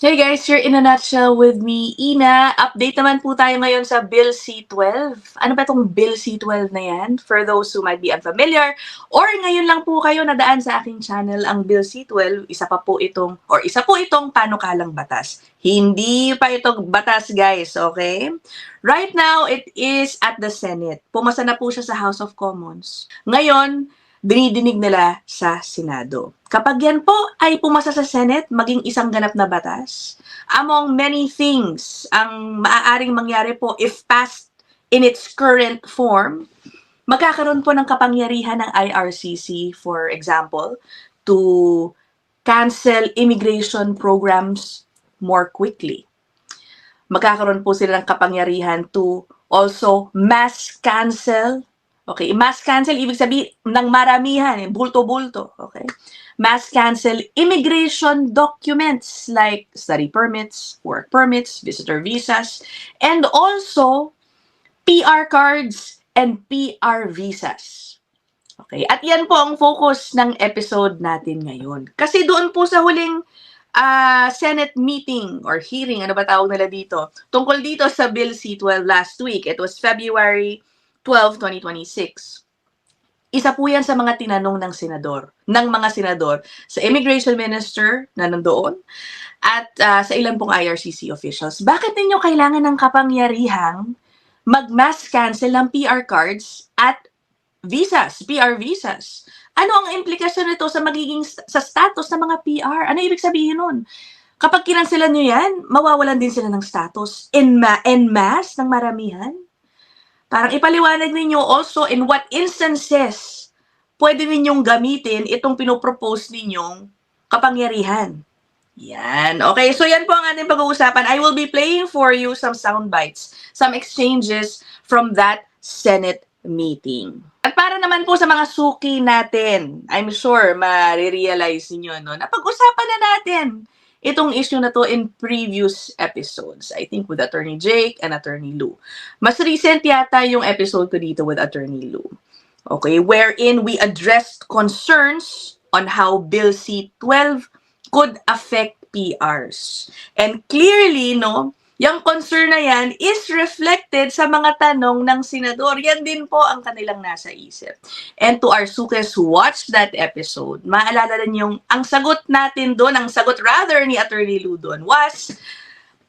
Hey guys, you're in a nutshell with me, Ina. Update naman po tayo ngayon sa Bill C-12. Ano ba itong Bill C-12 na yan? For those who might be unfamiliar, or ngayon lang po kayo nadaan sa aking channel, ang Bill C-12, isa po itong panukalang batas. Hindi pa ito batas, guys, okay? Right now, it is at the Senate. Pumasa na po siya sa House of Commons. Ngayon, dinidinig nila sa Senado. Kapag yan po ay pumasa sa Senate, maging isang ganap na batas, among many things ang maaaring mangyari po if passed in its current form, magkakaroon po ng kapangyarihan ng IRCC, for example, to cancel immigration programs more quickly. Magkakaroon po sila ng kapangyarihan to also mass cancel. Okay, mass cancel, ibig sabihin ng maramihan, bulto-bulto. Okay, mass cancel immigration documents like study permits, work permits, visitor visas, and also PR cards and PR visas. Okay, at yan po ang focus ng episode natin ngayon. Kasi doon po sa huling Senate meeting or hearing, ano ba tawag nila dito, tungkol dito sa Bill C-12 last week, it was February 12, 2026. Isa po yan sa mga tinanong ng mga senador, sa immigration minister na nandoon, at sa ilan pong IRCC officials. Bakit ninyo kailangan ng kapangyarihang mag-mass cancel ng PR cards at visas, PR visas? Ano ang implikasyon nito sa magiging sa status ng mga PR? Ano ibig sabihin nun? Kapag kinanselan nyo yan, mawawalan din sila ng status en masse ng maramihan. Parang ipaliwanag ninyo also in what instances pwede ninyong gamitin itong pinopropose ninyong kapangyarihan. Yan. Okay, so yan po ang ating pag-uusapan. I will be playing for you some sound bites, some exchanges from that Senate meeting. At para naman po sa mga suki natin, I'm sure ma-realize niyo no, na pag-usapan na natin itong issue na to in previous episodes. I think with Attorney Jake and Attorney Lou. Mas recent yata yung episode ko dito with Attorney Lou. Okay, wherein we addressed concerns on how Bill C-12 could affect PRs. And clearly, no, yung concern na yan is reflected sa mga tanong ng senador. Yan din po ang kanilang nasa isip. And to our sukes who watched that episode, maalala rin yung, ang sagot natin doon, ang sagot rather ni Attorney Lou doon was,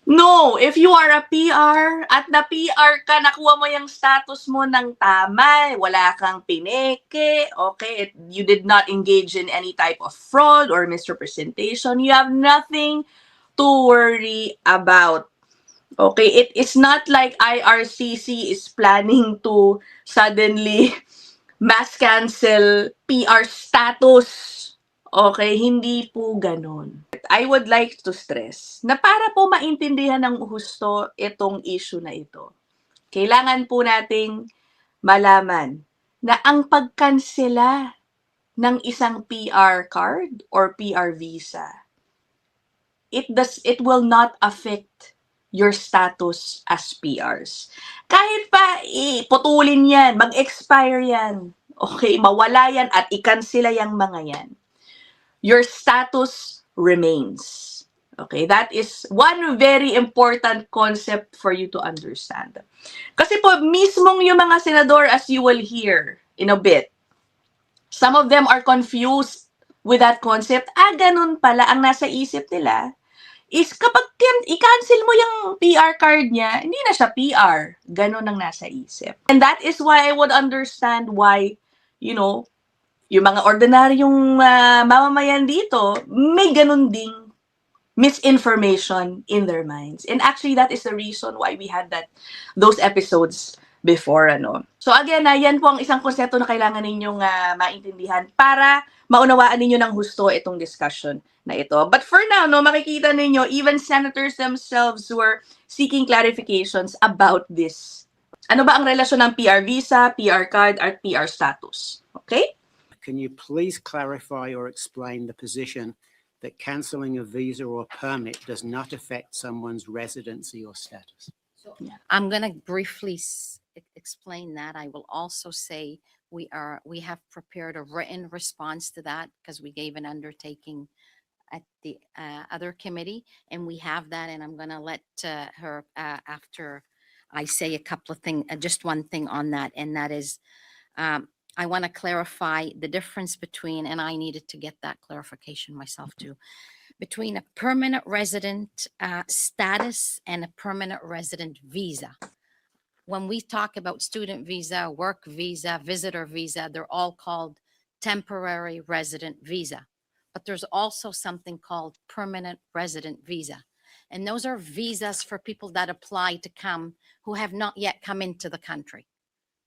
no, if you are a PR at na-PR ka, nakuha mo yung status mo ng tama, wala kang pineke, okay, you did not engage in any type of fraud or misrepresentation, you have nothing to worry about. Okay, it is not like IRCC is planning to suddenly mass cancel PR status. Okay, hindi po ganun. I would like to stress na para po maintindihan ng husto itong issue na ito, kailangan po nating malaman na ang pagkansela ng isang PR card or PR visa, it will not affect your status as PRs. Kahit pa iputulin yan, mag-expire yan, okay, mawala yan at ikansela yung mga yan, your status remains. Okay, that is one very important concept for you to understand. Kasi po, mismong yung mga senador, as you will hear in a bit, some of them are confused with that concept. Ganun pala ang nasa isip nila is kapag i-cancel mo yung PR card niya, hindi na siya PR. Ganun ang nasa isip. And that is why I would understand why, you know, yung mga ordinaryong mamamayan dito, may ganun ding misinformation in their minds. And actually, that is the reason why we had those episodes before, ano. So again, yan po ang isang konsepto na kailangan ninyong maintindihan para maunawaan ninyo ng husto itong discussion na ito. But for now, no, makikita ninyo, even senators themselves were seeking clarifications about this. Ano ba ang relasyon ng PR visa, PR card, at PR status? Okay? Can you please clarify or explain the position that cancelling a visa or permit does not affect someone's residency or status? So I'm going to briefly explain that. I will also say we have prepared a written response to that because we gave an undertaking at the other committee, and we have that, and I'm going to let her after I say a couple of things, just one thing on that, and that is I want to clarify the difference between, and I needed to get that clarification myself too, between a permanent resident status and a permanent resident visa. When we talk about student visa, work visa, visitor visa, they're all called temporary resident visa. But there's also something called permanent resident visa. And those are visas for people that apply to come who have not yet come into the country.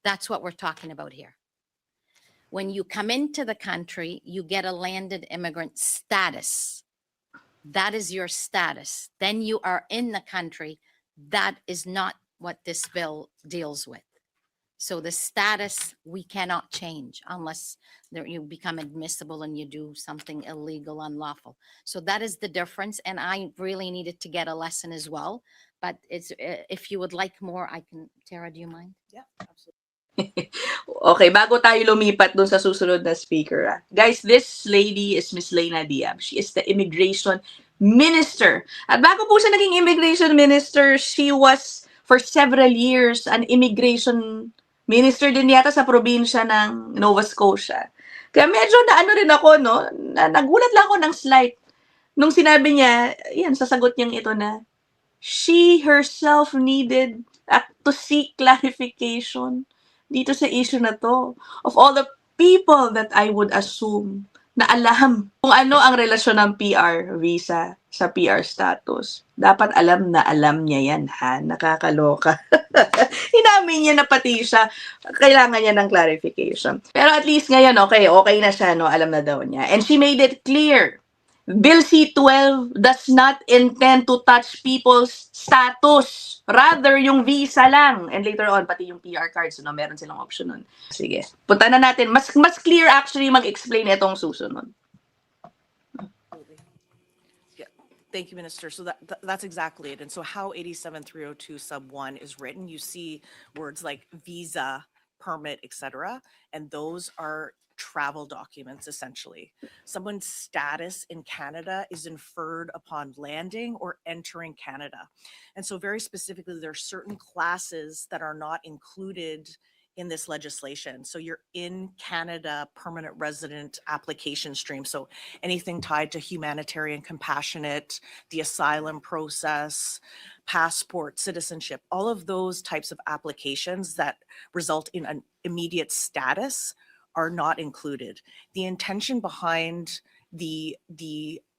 That's what we're talking about here. When you come into the country, you get a landed immigrant status. That is your status. Then you are in the country. That is not what this bill deals with. So the status we cannot change unless you become admissible and you do something illegal, unlawful. So that is the difference. And I really needed to get a lesson as well. But it's if you would like more, I can. Tara, do you mind? Yeah, absolutely. Okay, bago tayo lumipat dun sa susunod na speaker. Guys, this lady is Miss Leyna Diab. She is the immigration minister. At bago po siya naging immigration minister, she was for several years an immigration minister din yata sa probinsya ng Nova Scotia. Kaya medyo naano rin ako, no? Nagulat lang ako ng slight. Nung sinabi niya, yan, sasagot niyang ito na, she herself needed to seek clarification dito sa issue na to. Of all the people that I would assume na alam kung ano ang relasyon ng PR visa sa PR status. Dapat alam na alam niya yan, ha? Nakakaloka. Inamin niya na pati siya, kailangan niya ng clarification. Pero at least ngayon, okay na siya, no? Alam na daw niya. And she made it clear, Bill C-12 does not intend to touch people's status. Rather, yung visa lang. And later on, pati yung PR cards, no? Meron silang option nun. Sige. Punta na natin. Mas clear actually mag-explain itong susunod. Yeah. Thank you, Minister. So that's exactly it. And so how 87302 sub 1 is written, you see words like visa, permit, etc. And those are travel documents, essentially. Someone's status in Canada is inferred upon landing or entering Canada. And so very specifically, there are certain classes that are not included in this legislation. So you're in Canada permanent resident application stream. So anything tied to humanitarian, compassionate, the asylum process, passport, citizenship, all of those types of applications that result in an immediate status are not included. The intention behind the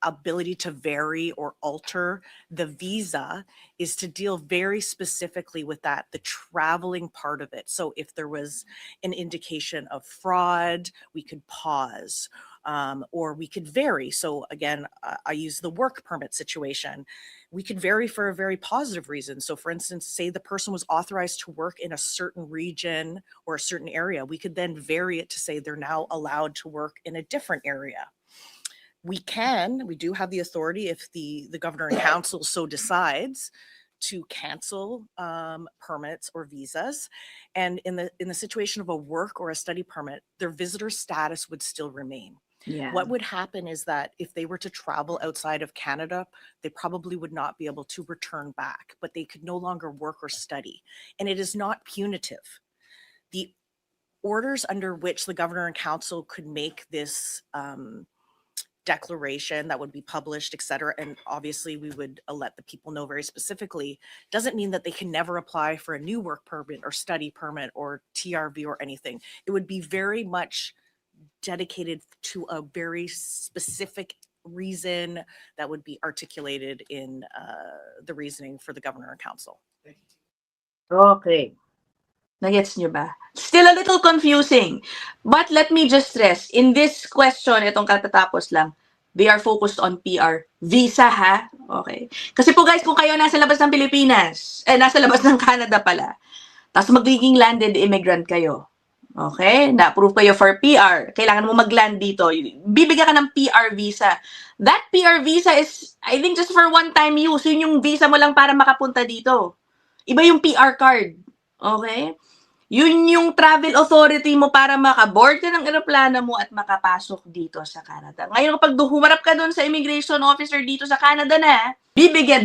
ability to vary or alter the visa is to deal very specifically with that, the traveling part of it. So if there was an indication of fraud, we could pause, or we could vary. So again, I use the work permit situation. We could vary for a very positive reason. So for instance, say the person was authorized to work in a certain region or a certain area, we could then vary it to say they're now allowed to work in a different area. We do have the authority if the governor and council so decides to cancel permits or visas. And in the situation of a work or a study permit, their visitor status would still remain. Yeah. What would happen is that if they were to travel outside of Canada, they probably would not be able to return back, but they could no longer work or study. And it is not punitive. The orders under which the governor and council could make this declaration that would be published, et cetera, and obviously we would let the people know very specifically, doesn't mean that they can never apply for a new work permit or study permit or TRV or anything. It would be very much dedicated to a very specific reason that would be articulated in the reasoning for the governor and council. Okay. Nagets nyo ba? Still a little confusing. But let me just stress, in this question, itong katatapos lang, they are focused on PR. Visa, ha? Okay. Kasi po guys, kung kayo nasa labas ng Pilipinas, nasa labas ng Canada pala, tapos magiging landed immigrant kayo, okay? Na-approve kayo for PR, kailangan mo mag-land dito, bibigyan ka ng PR visa. That PR visa is, I think, just for one-time use. Yun yung visa mo lang para makapunta dito. Iba yung PR card. Okay? Yun yung travel authority mo para makaboard ka ng eroplano mo at makapasok dito sa Canada. Ngayon, kapag humarap ka doon sa immigration officer dito sa Canada na,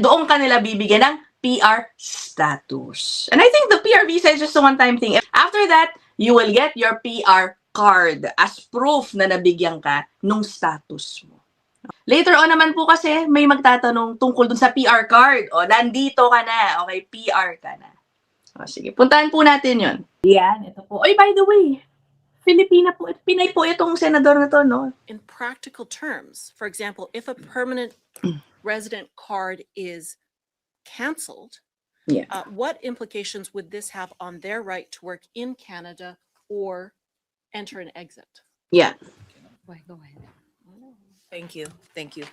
doon ka nila bibigyan ng PR status. And I think the PR visa is just a one-time thing. After that, you will get your PR card as proof na nabigyan ka nung status mo. Later on naman po kasi may magtatanong tungkol dun sa PR card. O, nandito ka na. Okay, PR ka na. O, sige, puntahan po natin yun. Yan, ito po. Oy, by the way, Filipina po, Pinay po itong senador na to, no? In practical terms, for example, if a permanent resident card is canceled, Yeah. what implications would this have on their right to work in Canada or enter and exit? Yeah. Go ahead. Thank you. Thank you.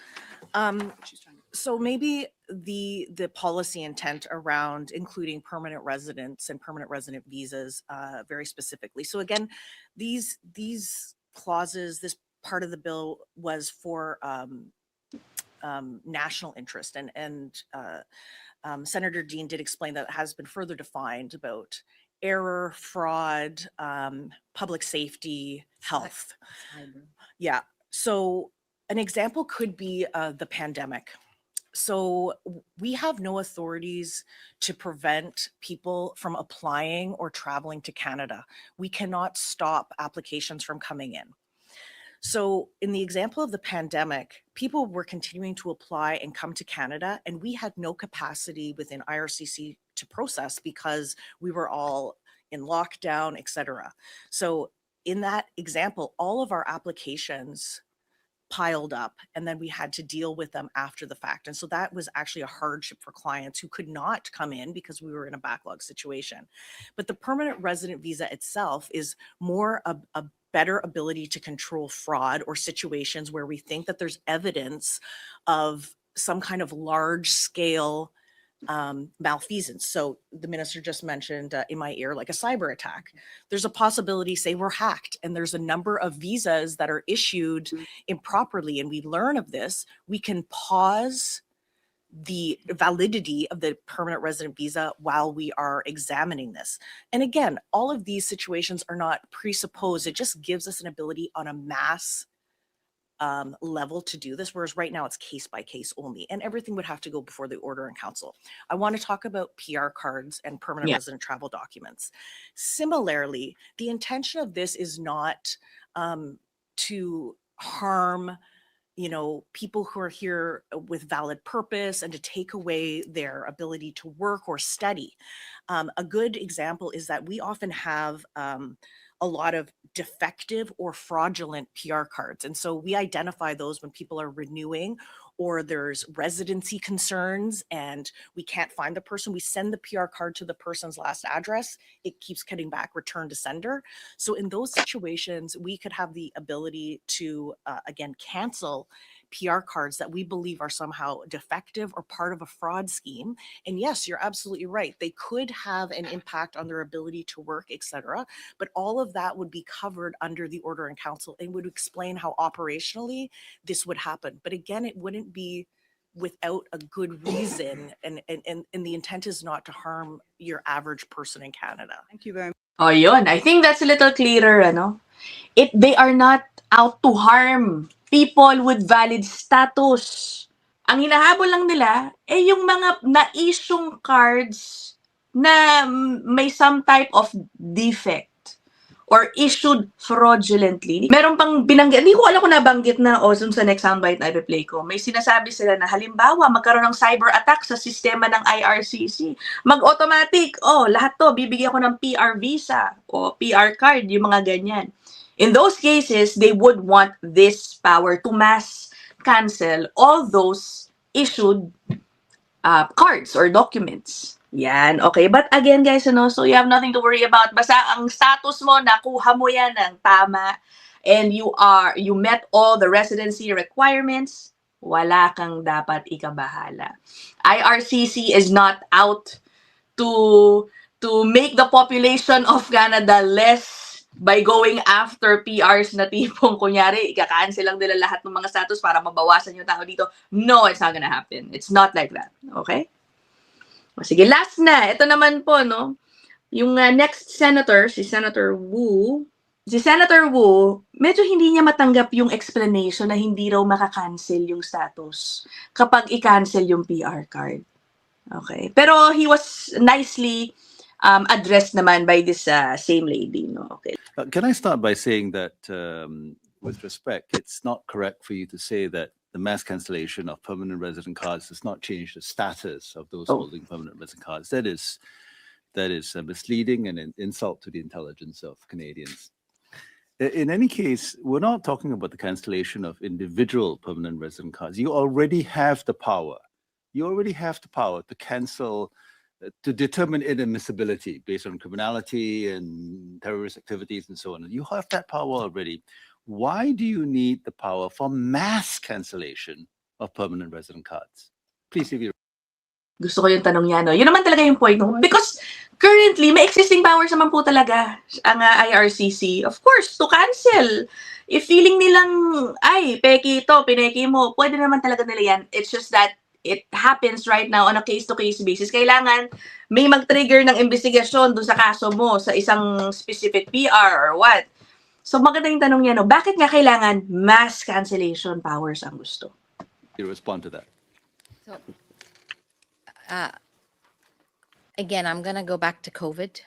She's trying to- So maybe the policy intent around including permanent residents and permanent resident visas very specifically. So again, these clauses, this part of the bill was for national interest, and Senator Dean did explain that it has been further defined about error, fraud, public safety, health. Yeah. So an example could be the pandemic. So we have no authorities to prevent people from applying or traveling to Canada. We cannot stop applications from coming in. So in the example of the pandemic, people were continuing to apply and come to Canada, and we had no capacity within IRCC to process because we were all in lockdown, et cetera. So in that example, all of our applications piled up, and then we had to deal with them after the fact. And so that was actually a hardship for clients who could not come in because we were in a backlog situation. But the permanent resident visa itself is more a better ability to control fraud or situations where we think that there's evidence of some kind of large scale malfeasance. So the minister just mentioned in my ear, like a cyber attack. There's a possibility, say we're hacked, and there's a number of visas that are issued improperly, and we learn of this, we can pause the validity of the permanent resident visa while we are examining this. And again, all of these situations are not presupposed. It just gives us an ability on a mass level to do this, whereas right now it's case by case only, and everything would have to go before the Order in Council. I want to talk about PR cards and permanent Yeah. resident travel documents. Similarly, the intention of this is not to harm, people who are here with valid purpose and to take away their ability to work or study. A good example is that we often have a lot of defective or fraudulent PR cards. And so we identify those when people are renewing or there's residency concerns and we can't find the person. We send the PR card to the person's last address. It keeps getting back return to sender. So in those situations, we could have the ability to, again, cancel PR cards that we believe are somehow defective or part of a fraud scheme. And yes, you're absolutely right. They could have an impact on their ability to work, etc. But all of that would be covered under the Order in Council and would explain how operationally this would happen. But again, it wouldn't be without a good reason. And the intent is not to harm your average person in Canada. Thank you very much. Oh, yun. I think that's a little clearer, ano? They are not out to harm people with valid status. Ang hinahabol lang nila, yung mga na-issuing cards na may some type of defect or issued fraudulently. Meron pang binanggit, hindi ko alam kung nabanggit na sa next soundbite na i-replay ko. May sinasabi sila na halimbawa, magkaroon ng cyber attack sa sistema ng IRCC. Mag-automatic, lahat to, bibigyan ko ng PR visa o PR card, yung mga ganyan. In those cases, they would want this power to mass cancel all those issued cards or documents. Yan, okay. But again, guys, so you have nothing to worry about. Basta ang status mo, nakuha mo yan ng tama, and you met all the residency requirements, wala kang dapat ikabahala. IRCC is not out to make the population of Canada less by going after PRs na tipong, kunyari, ika-cancel lang nila lahat ng mga status para mabawasan yung tao dito. No, it's not gonna happen. It's not like that. Okay? O sige, last na. Ito naman po, no? Yung next senator, si Senator Wu, medyo hindi niya matanggap yung explanation na hindi raw makakancel yung status kapag i-cancel yung PR card. Okay. Pero he was nicely addressed naman by this same lady, no? Okay. Can I start by saying that, with respect, it's not correct for you to say that the mass cancellation of permanent resident cards does not change the status of those Oh. holding permanent resident cards. That is misleading and an insult to the intelligence of Canadians. In any case, we're not talking about the cancellation of individual permanent resident cards. You already have the power. You already have the power to cancel, to determine inadmissibility based on criminality and terrorist activities and so on. You have that power already. Why do you need the power for mass cancellation of permanent resident cards? Please, if you Gusto ko yung tanong niya, no? Yun naman talaga yung point, no? Because currently, may existing powers naman po talaga ang IRCC. Of course, to cancel. If feeling nilang, ay, peki ito, pineki mo, pwede naman talaga nila yan. It's just that it happens right now on a case-to-case basis. Kailangan may mag-trigger ng investigasyon dun sa kaso mo, sa isang specific PR or what. So maganda yung tanong niya, no? Bakit nga kailangan mass cancellation powers ang gusto? respond to that. So, again, I'm going to go back to COVID.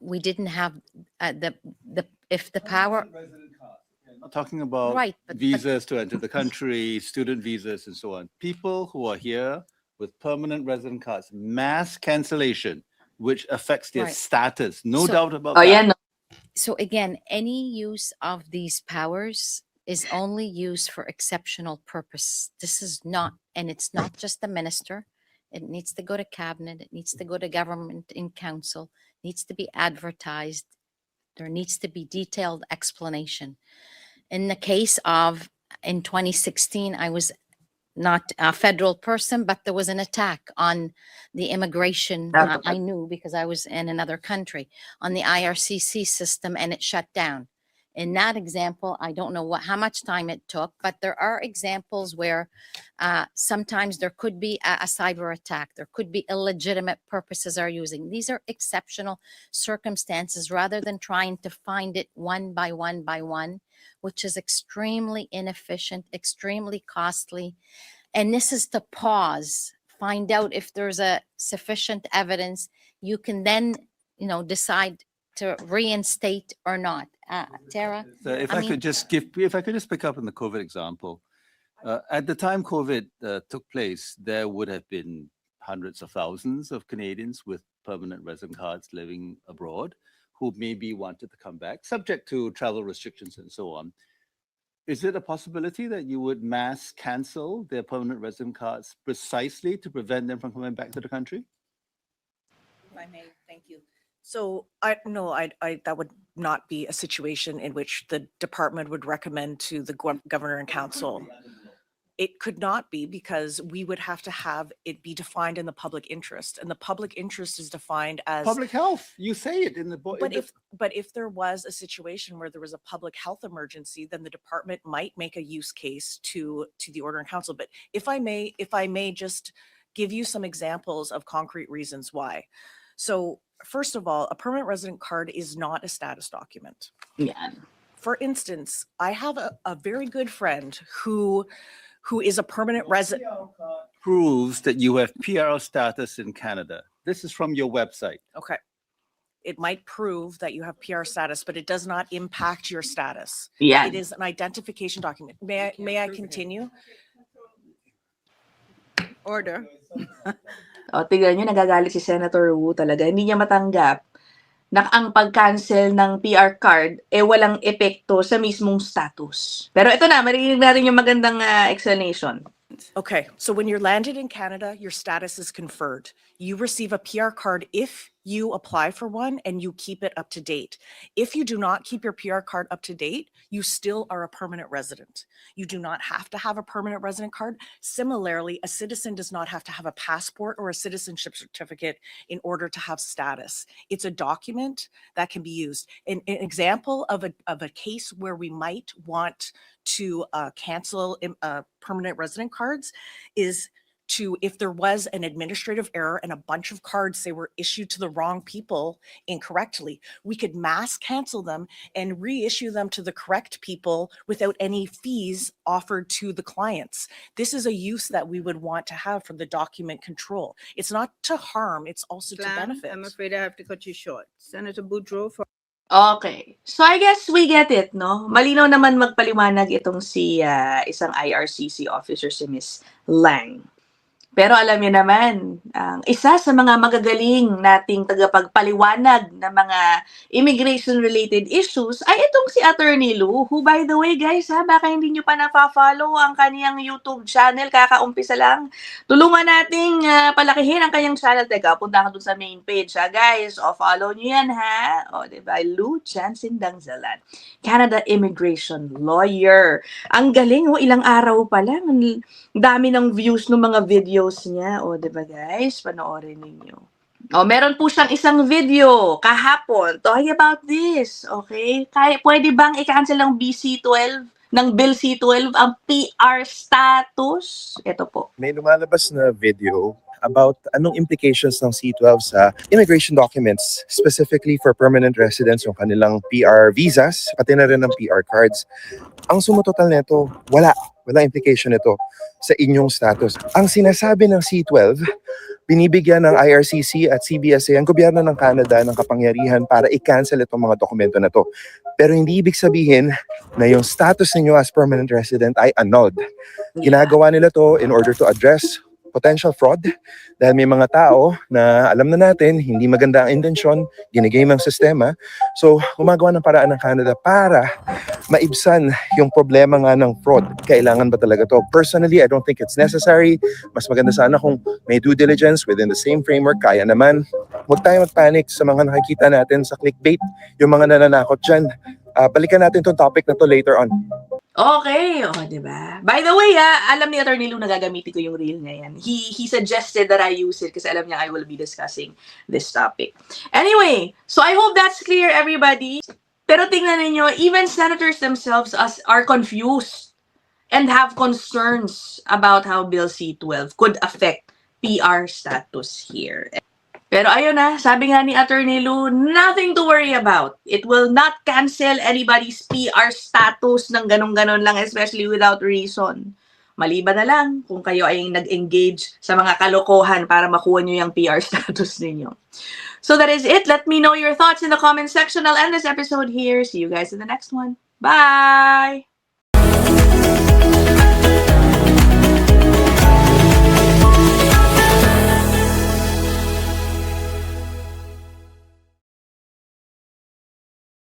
We didn't have if the power, I'm not talking about right, but visas to enter the country, student visas, and so on. People who are here with permanent resident cards, mass cancellation, which affects their Right. status. No So- doubt about Oh, that. yan, no? so again, any use of these powers is only used for exceptional purpose. This is not, and it's not just the minister. It needs to go to cabinet. It needs to go to government in council. Needs to be advertised. There needs to be detailed explanation. In the case of in 2016, I was not a federal person, but there was an attack on the immigration. I knew because I was in another country on the IRCC system, and it shut down. In that example, I don't know how much time it took, but there are examples where sometimes there could be a cyber attack. There could be illegitimate purposes are using. These are exceptional circumstances rather than trying to find it one by one, which is extremely inefficient, extremely costly. And this is to pause, find out if there's a sufficient evidence. You can then, decide to reinstate or not. Tara? So if I I, mean- could just pick up on the COVID example, at the time COVID took place, there would have been hundreds of thousands of Canadians with permanent resident cards living abroad who maybe wanted to come back, subject to travel restrictions and so on. Is it a possibility that you would mass cancel their permanent resident cards precisely to prevent them from coming back to the country? If I may, thank you. So I that would not be a situation in which the department would recommend to the governor and council. It could not be because we would have to have it be defined in the public interest, and the public interest is defined as. Public health, you say it in the book. But if there was a situation where there was a public health emergency, then the department might make a use case to the order in council. But if I may just give you some examples of concrete reasons why. So first of all, a permanent resident card is not a status document. Yan. For instance, I have a very good friend who is a permanent resident. Proves that you have PR status in Canada. This is from your website. Okay. It might prove that you have PR status, but it does not impact your status. Yan. It is an identification document. May I continue? Order. O, tignan nyo, nagagalit si Senator Wu talaga. Hindi niya matanggap na ang pag-cancel ng PR card, walang epekto sa mismong status. Pero ito na, marinig natin yung magandang explanation. Okay, so when you're landed in Canada, your status is conferred. You receive a PR card if you apply for one and you keep it up to date. If you do not keep your PR card up to date, you still are a permanent resident. You do not have to have a permanent resident card. Similarly, a citizen does not have to have a passport or a citizenship certificate in order to have status. It's a document that can be used. An example of a case where we might want to cancel permanent resident cards is to, if there was an administrative error and a bunch of cards, they were issued to the wrong people incorrectly, we could mass cancel them and reissue them to the correct people without any fees offered to the clients. This is a use that we would want to have for the document control. It's not to harm, it's also to Lan, benefit. I'm afraid I have to cut you short. Senator Boudreau for Okay. So I guess we get it, no? Malinaw naman magpaliwanag itong si isang IRCC officer, si Miss Lang. Pero alam niyo naman, ang isa sa mga magagaling nating tagapagpaliwanag ng mga immigration-related issues ay itong si Attorney Lou, who by the way guys baka hindi niyo pa nafa-follow ang kaniyang YouTube channel, kakaumpisa lang. Tulungan nating palakihin ang kanyang channel. Teka, punta ka dun sa main page guys. O, follow niyo yan O, diba? Lou Chansin Dangzalan, Canada immigration lawyer. Ang galing, ilang araw pa lang. Ang dami ng views ng mga videos niya. O, diba guys? Panoorin ninyo. O, meron po siyang isang video kahapon talking about this. Okay? Pwede bang i-cancel ng BC-12, ng Bill C-12 ang PR status? Ito po. May lumalabas na video about anong implications ng C-12 sa immigration documents, specifically for permanent residents, yung kanilang PR visas, pati na rin ng PR cards. Ang sumutotal nito, wala implication nito sa inyong status. Ang sinasabi ng C-12, binibigyan ng IRCC at CBSA ang gobyerno ng Canada ng kapangyarihan para i-cancel itong mga dokumento na to. Pero hindi ibig sabihin na yung status ninyo as permanent resident ay annulled. Ginagawa nila to in order to address potential fraud dahil may mga tao na alam na natin hindi maganda ang intensyon, ginigame ang sistema. So, gumagawa ng paraan ng Canada para maibsan yung problema nga ng fraud. Kailangan ba talaga to? Personally, I don't think it's necessary. Mas maganda sana kung may due diligence within the same framework. Kaya naman. Huwag tayo magpanic sa mga nakikita natin sa clickbait, yung mga nananakot dyan. Balikan natin itong topic na to later on. Okay, diba? By the way, alam ni Attorney Lou na gagamitin ko yung reel niya yan. He suggested that I use it kasi alam niya I will be discussing this topic. Anyway, so I hope that's clear, everybody. Pero tingnan niyo, even senators themselves are confused and have concerns about how Bill C-12 could affect PR status here. Pero ayun sabi nga ni Attorney Lou, nothing to worry about. It will not cancel anybody's PR status ng ganun-ganon lang, especially without reason. Maliban na lang kung kayo ay nag-engage sa mga kalokohan para makuha nyo yung PR status ninyo. So that is it. Let me know your thoughts in the comment section. I'll end this episode here. See you guys in the next one. Bye!